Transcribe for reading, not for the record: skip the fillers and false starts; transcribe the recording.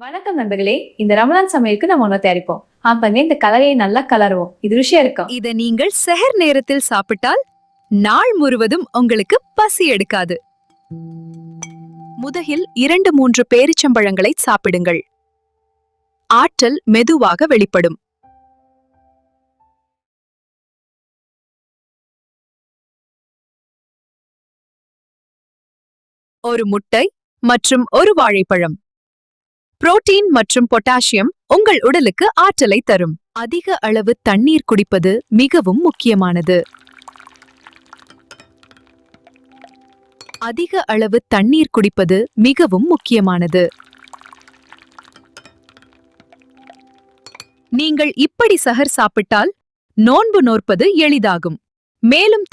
வணக்கம் நண்பர்களே. இந்த ரமலான் சமையலுக்கு நம்ம ஒண்ணு தயாரிப்போம். பாருங்க, இந்த கலரையை நல்லா கலருவோம். இது ருசியா இருக்கும். இத நீங்கள் செஹர் நேரத்தில் சாப்பிட்டால் நாள் முழுவதும் உங்களுக்கு பசி எடுக்காது. முதலில் 2-3 பேரிச்சம்பழங்களை சாப்பிடுங்கள். ஆற்றல் மெதுவாக வெளிப்படும். ஒரு முட்டை மற்றும் ஒரு வாழைப்பழம். புரோட்டீன் மற்றும் பொட்டாசியம் உங்கள் உடலுக்கு ஆற்றலை தரும். அதிக அளவு தண்ணீர் குடிப்பது மிகவும் முக்கியமானது. அதிக அளவு தண்ணீர் குடிப்பது மிகவும் முக்கியமானது. நீங்கள் இப்படி சஹர் சாப்பிட்டால் நோன்பு நோற்பது எளிதாகும். மேலும்